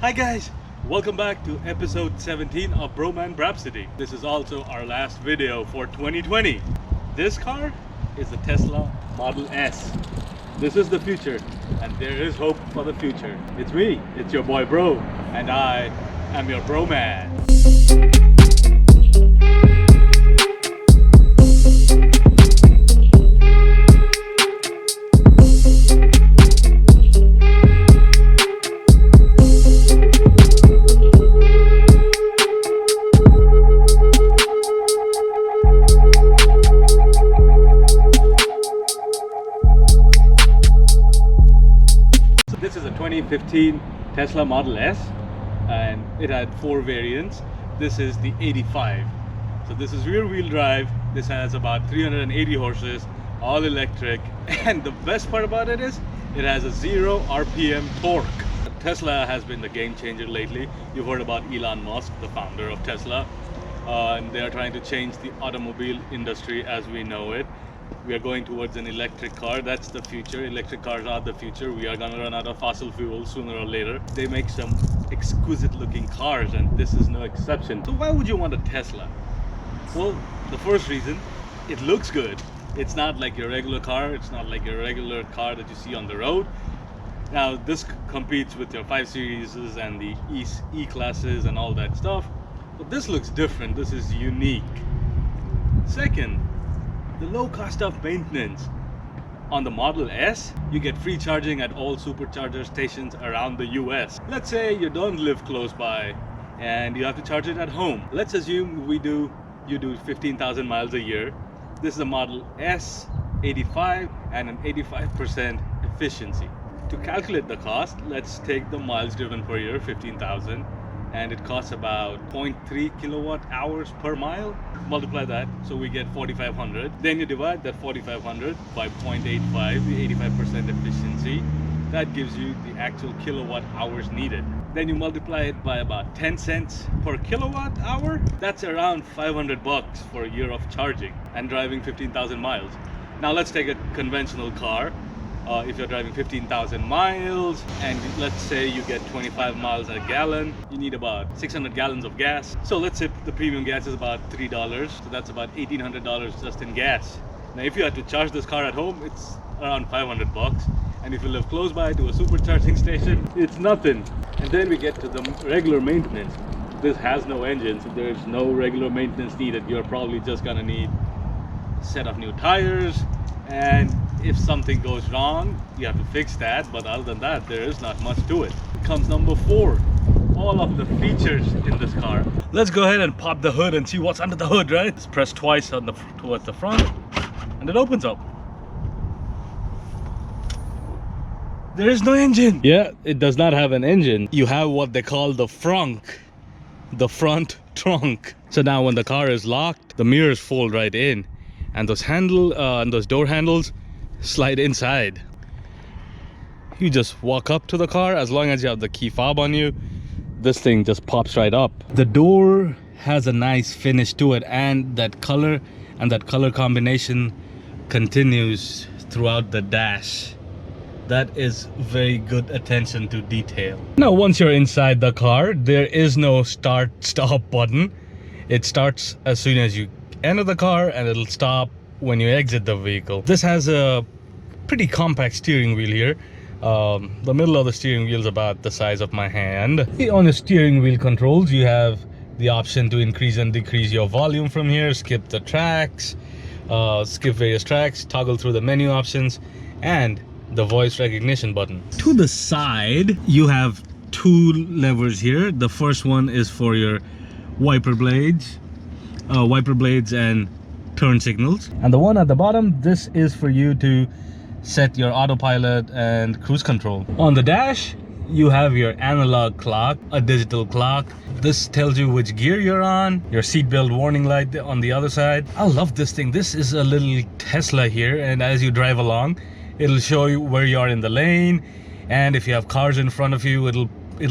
Hi guys, welcome back to episode 17 of Bhroman Braapsody. This is also our last video for 2020. This car is the Tesla Model S. This is the future, and there is hope for the future. It's me, it's your boy Bro, and I am your Bhroman. This is a 2015 Tesla Model S, and it had 4 variants. This is the 85. So this is rear wheel drive. This has about 380 horses, all electric. And the best part about it is it has a 0 RPM torque. Tesla has been the game changer lately. You've heard about Elon Musk, the founder of Tesla. And they are trying to change the automobile industry as we know it. We are going towards an electric car. That's the future. Electric cars are the future. We are going to run out of fossil fuels sooner or later. They make some exquisite looking cars, and this is no exception. So why would you want a Tesla? Well, the first reason, it looks good. It's not like your regular car. It's not like your regular car that you see on the road. Now this competes with your 5 Series and the E-classes and all that stuff. But this looks different. This is unique. Second, the low cost of maintenance. On the Model S, you get free charging at all supercharger stations around the US. Let's say you don't live close by and you have to charge it at home. Let's assume you do 15,000 miles a year. This is a Model S 85 and an 85% efficiency. To calculate the cost, let's take the miles driven per year, 15,000, and it costs about 0.3 kilowatt hours per mile. Multiply that, so we get 4,500. Then you divide that 4,500 by 0.85, the 85% efficiency. That gives you the actual kilowatt hours needed. Then you multiply it by about 10 cents per kilowatt hour. That's around 500 bucks for a year of charging and driving 15,000 miles. Now let's take a conventional car. If you're driving 15,000 miles and let's say you get 25 miles a gallon, you need about 600 gallons of gas. So let's say the premium gas is about $3, so that's about $1,800 just in gas. Now if you had to charge this car at home, it's around 500 bucks, and if you live close by to a supercharging station, it's nothing. And then we get to the regular maintenance. This has no engine, so there's no regular maintenance needed. You're probably just gonna need a set of new tires, and if something goes wrong, you have to fix that. But other than that, there is not much to it. Comes number 4, all of the features in this car. Let's go ahead and pop the hood and see what's under the hood, right? Just press twice on towards the front, and it opens up. There is no engine. Yeah, it does not have an engine. You have what they call the frunk, the front trunk. So now when the car is locked, the mirrors fold right in, and those door handles slide inside. You just walk up to the car. As long as you have the key fob on you, this thing just pops right up. The door has a nice finish to it, and that color combination continues throughout the dash. That is very good attention to detail. Now once you're inside the car, there is no start stop button. It starts as soon as you enter the car, and it'll stop when you exit the vehicle. This has a pretty compact steering wheel here. The middle of the steering wheel is about the size of my hand. On the steering wheel controls, you have the option to increase and decrease your volume from here, skip the tracks, skip various tracks, toggle through the menu options, and the voice recognition button. To the side, you have 2 levers here. The first one is for your wiper blades and turn signals, and the one at the bottom, this is for you to set your autopilot and cruise control. On the dash, you have your analog clock, a digital clock. This tells you which gear you're on, your seatbelt warning light on the other side. I love this thing. This is a little Tesla here, and as you drive along, it'll show you where you are in the lane, and if you have cars in front of you, it'll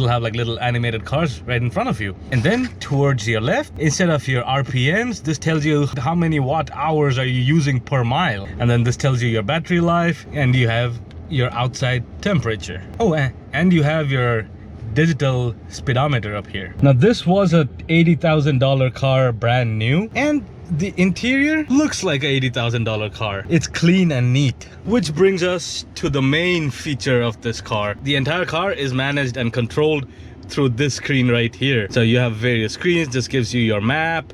have like little animated cars right in front of you. And then towards your left, instead of your RPMs, this tells you how many watt hours are you using per mile. And then this tells you your battery life, and you have your outside temperature. Oh, and you have your digital speedometer up here. Now this was a $80,000 car, brand new, and the interior looks like a $80,000 car. It's clean and neat, which brings us to the main feature of this car. The entire car is managed and controlled through this screen right here. So you have various screens. This gives you your map.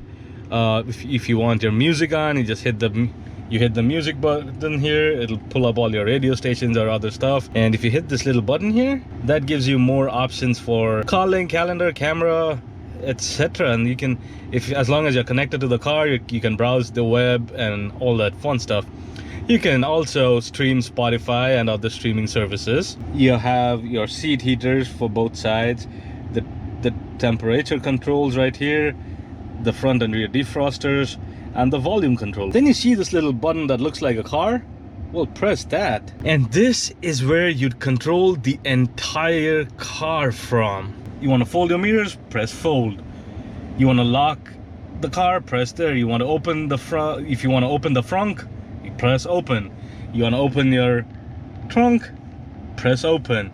If you want your music on, you just hit the music button here. It'll pull up all your radio stations or other stuff. And if you hit this little button here, that gives you more options for calling, calendar, camera, etc. And you can, as long as you're connected to the car, you can browse the web and all that fun stuff. You can also stream Spotify and other streaming services. You have your seat heaters for both sides, the temperature controls right here, the front and rear defrosters, and the volume control. Then you see this little button that looks like a car. Well, press that. And this is where you'd control the entire car from. You want to fold your mirrors? Press fold. You want to lock the car? Press there. You want to open the front? If you want to open the front, you press open. You want to open your trunk? Press open.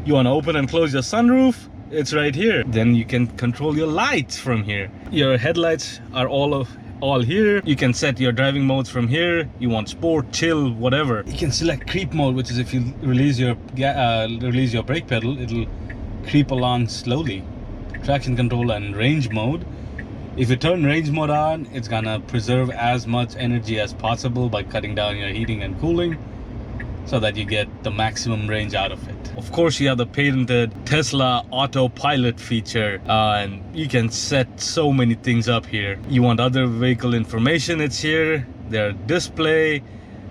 You want to open and close your sunroof? It's right here. Then you can control your lights from here. Your headlights are all here. You can set your driving modes from here. You want sport, chill, whatever. You can select creep mode, which is if you release your brake pedal, it'll creep along slowly. Traction control and range mode. If you turn range mode on, it's gonna preserve as much energy as possible by cutting down your heating and cooling, so that you get the maximum range out of it. Of course, you have the patented Tesla autopilot feature, and you can set so many things up here. You want other vehicle information, it's here. Their display,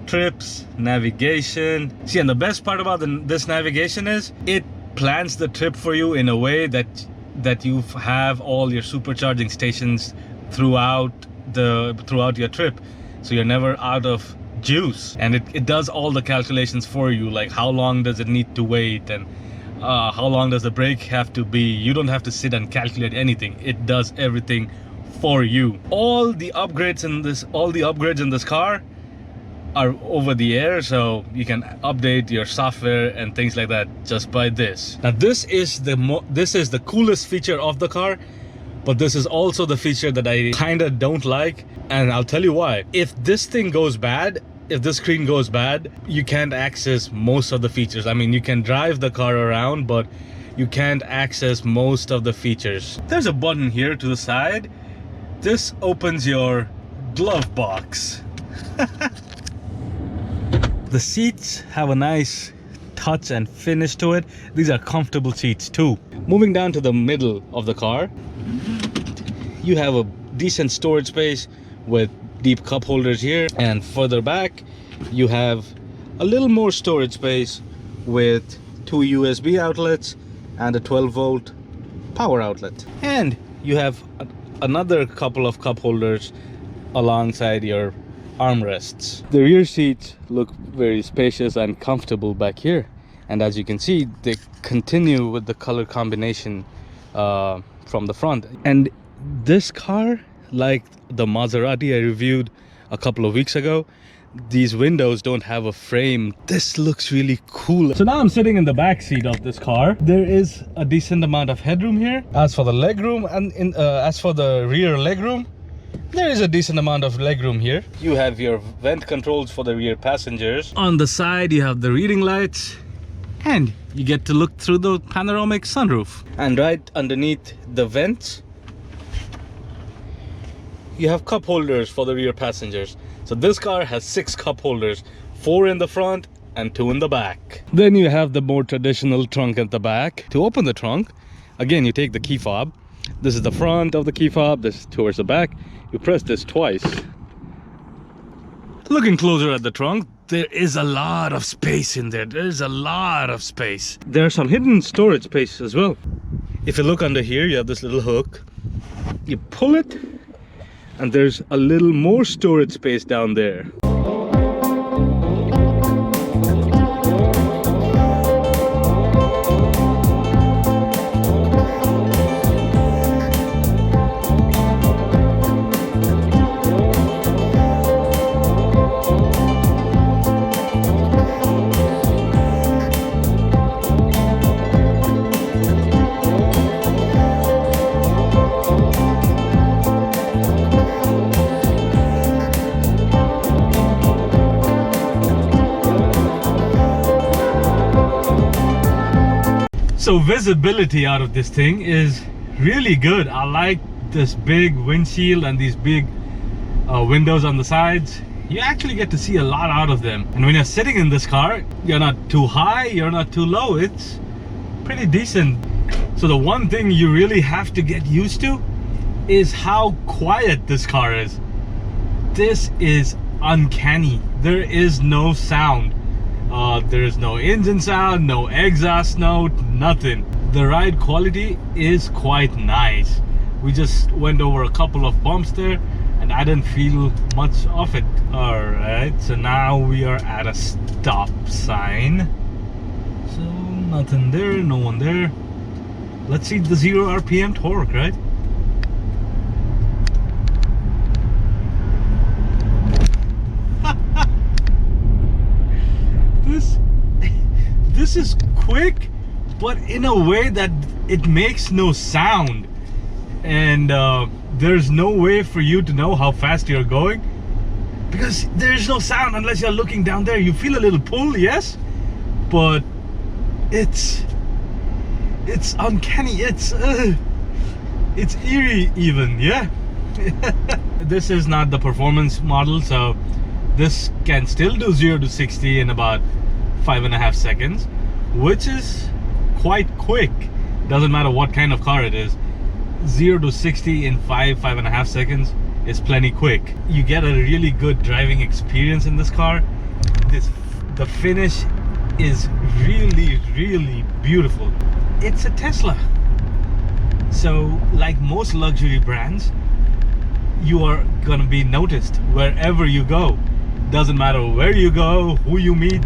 trips, navigation. See, and the best part about this navigation is it plans the trip for you in a way that you have all your supercharging stations throughout your trip, so you're never out of juice. And it does all the calculations for you, like how long does it need to wait, and how long does the brake have to be. You don't have to sit and calculate anything. It does everything for you. All the upgrades in this car are over the air, so you can update your software and things like that just by this. Now this is the coolest feature of the car, but this is also the feature that I kind of don't like, and I'll tell you why. If this thing goes bad, if the screen goes bad, you can't access most of the features. I mean, you can drive the car around, but you can't access most of the features. There's a button here to the side. This opens your glove box. The seats have a nice touch and finish to it. These are comfortable seats too. Moving down to the middle of the car, you have a decent storage space with deep cup holders here, and further back you have a little more storage space with 2 USB outlets and a 12-volt power outlet. And you have another couple of cup holders alongside your armrests. The rear seats look very spacious and comfortable back here, and as you can see, they continue with the color combination from the front. And this car, like the Maserati I reviewed a couple of weeks ago, these windows don't have a frame. This looks really cool. So now I'm sitting in the back seat of this car. There is a decent amount of headroom here. As for the legroom and as for the rear legroom, there is a decent amount of legroom here. You have your vent controls for the rear passengers. On the side, you have the reading lights, and you get to look through the panoramic sunroof. And right underneath the vents, you have cup holders for the rear passengers. So this car has 6 cup holders, 4 in the front and 2 in the back. Then you have the more traditional trunk at the back. To open the trunk, again, you take the key fob. This is the front of the key fob, this is towards the back. You press this twice. Looking closer at the trunk, there is a lot of space in there. There's a lot of space. There's some hidden storage space as well. If you look under here, you have this little hook. You pull it, and there's a little more storage space down there. So visibility out of this thing is really good. I like this big windshield and these big windows on the sides. You actually get to see a lot out of them. And when you're sitting in this car, you're not too high, you're not too low. It's pretty decent. So the one thing you really have to get used to is how quiet this car is. This is uncanny. There is no sound. There is no engine sound, no exhaust note, nothing. The ride quality is quite nice. We just went over a couple of bumps there and I didn't feel much of it. Alright, so now we are at a stop sign. So nothing there, no one there. Let's see the 0 RPM torque, right? This is quick, but in a way that it makes no sound. And there's no way for you to know how fast you're going because there's no sound unless you're looking down there. You feel a little pull, yes, but it's uncanny. It's eerie even, yeah. This is not the performance model, so this can still do 0 to 60 in about 5.5 seconds, which is quite quick. Doesn't matter what kind of car it is. 0 to 60 in 5.5 seconds is plenty quick. You get a really good driving experience in this car. The finish is really beautiful. It's a Tesla, so like most luxury brands, you are gonna be noticed wherever you go. Doesn't matter where you go, who you meet,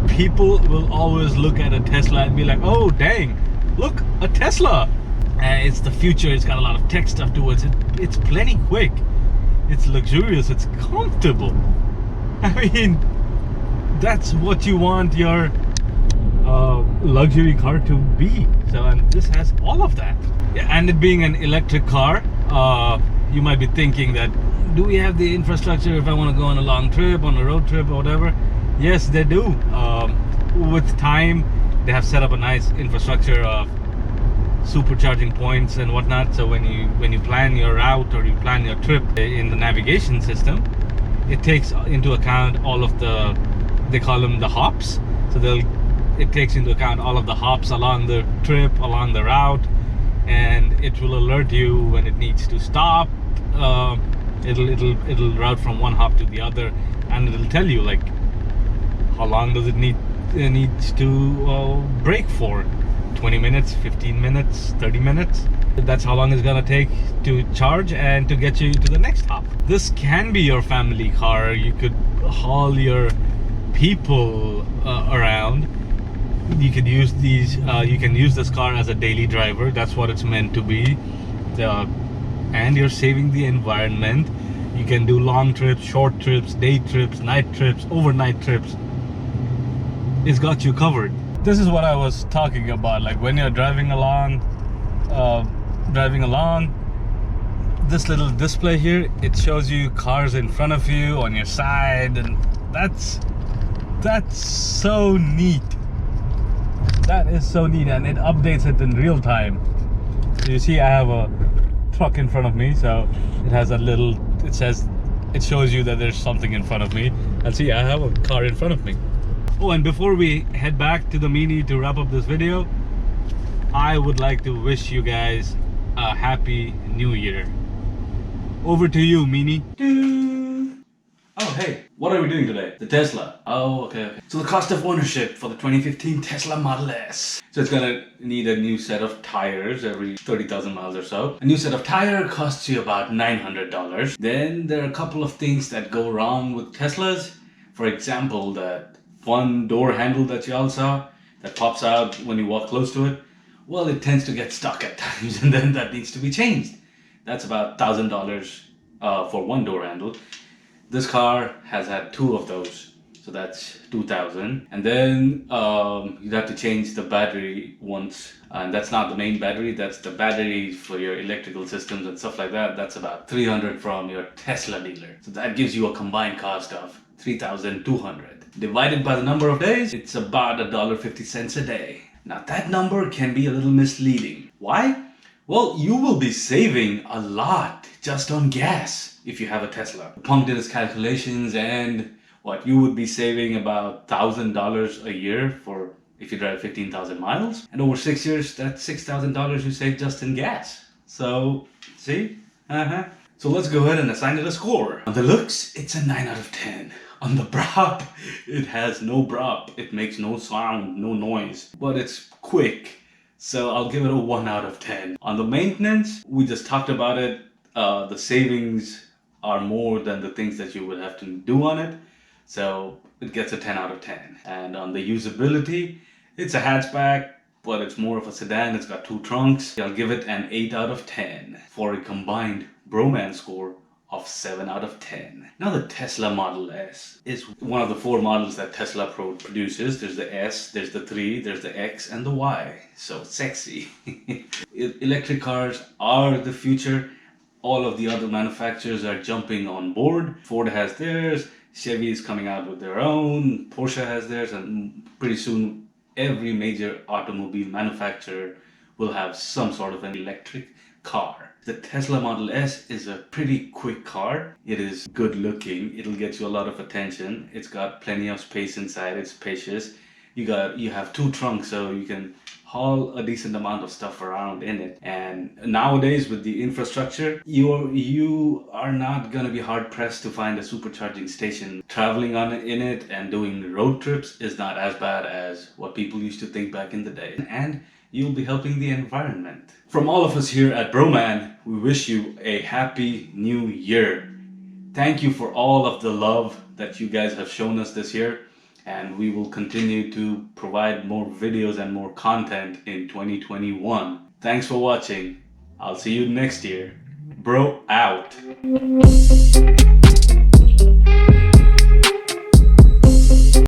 people will always look at a Tesla and be like, oh dang, look, a Tesla. It's the future. It's got a lot of tech stuff towards it. It's plenty quick, it's luxurious, it's comfortable. I mean, that's what you want your luxury car to be. So, and this has all of that. Yeah, and it being an electric car, you might be thinking that, do we have the infrastructure if I want to go on a long trip, on a road trip or whatever? Yes, they do. With time, they have set up a nice infrastructure of supercharging points and whatnot. So when you plan your route or you plan your trip in the navigation system, it takes into account all of the, they call them the hops. So it takes into account all of the hops along the trip, along the route, and it will alert you when it needs to stop. It'll route from one hop to the other, and it'll tell you like how long does it needs to brake for. 20 minutes, 15 minutes, 30 minutes. That's how long it's gonna take to charge and to get you to the next hop. This can be your family car. You could haul your people around. You could use these. You can use this car as a daily driver. That's what it's meant to be. And you're saving the environment. You can do long trips, short trips, day trips, night trips, overnight trips. It's got you covered. This is what I was talking about, like when you're driving along, this little display here, it shows you cars in front of you, on your side, and that's so neat. That is so neat, and it updates it in real time. So you see I have a truck in front of me, so it has a little, it shows you that there's something in front of me, and see I have a car in front of me. Oh, and before we head back to the Mini to wrap up this video, I would like to wish you guys a happy new year. Over to you, Mini. Oh, hey, what are we doing today? The Tesla. Oh, okay. So the cost of ownership for the 2015 Tesla Model S. So it's gonna need a new set of tires every 30,000 miles or so. A new set of tire costs you about $900. Then there are a couple of things that go wrong with Teslas. For example, that one door handle that you all saw that pops out when you walk close to it, well, it tends to get stuck at times, and then that needs to be changed. That's about $1,000 for one door handle. This car has had 2 of those, so that's $2,000. And then you'd have to change the battery once, and that's not the main battery, that's the battery for your electrical systems and stuff like that. That's about $300 from your Tesla dealer. So that gives you a combined cost of $3,200. Divided by the number of days, it's about $1.50 a day. Now that number can be a little misleading. Why? Well, you will be saving a lot just on gas if you have a Tesla. Pumped in his calculations, and what, you would be saving about $1,000 a year for if you drive 15,000 miles. And over 6 years, that's $6,000 you save just in gas. So, see? So let's go ahead and assign it a score. On the looks, it's a 9 out of 10. On the Braap, it has no Braap. It makes no sound, no noise, but it's quick. So I'll give it a 1 out of 10. On the maintenance, we just talked about it. The savings are more than the things that you would have to do on it. So it gets a 10 out of 10. And on the usability, it's a hatchback, but it's more of a sedan. It's got 2 trunks. I'll give it an 8 out of 10 for a combined Bhromance score of 7 out of 10. Now the Tesla Model S is one of the 4 models that Tesla produces. There's the S, there's the 3, there's the X, and the Y. So sexy. Electric cars are the future. All of the other manufacturers are jumping on board. Ford has theirs, Chevy is coming out with their own, Porsche has theirs, and pretty soon every major automobile manufacturer will have some sort of an electric car. The Tesla Model S is a pretty quick car. It is good looking. It'll get you a lot of attention. It's got plenty of space inside. It's spacious. You have 2 trunks, so you can haul a decent amount of stuff around in it. And nowadays with the infrastructure, you are not gonna be hard pressed to find a supercharging station. Traveling in it and doing road trips is not as bad as what people used to think back in the day. And you'll be helping the environment. From all of us here at Bhroman, we wish you a happy new year. Thank you for all of the love that you guys have shown us this year, and we will continue to provide more videos and more content in 2021. Thanks for watching. I'll see you next year. Bro out.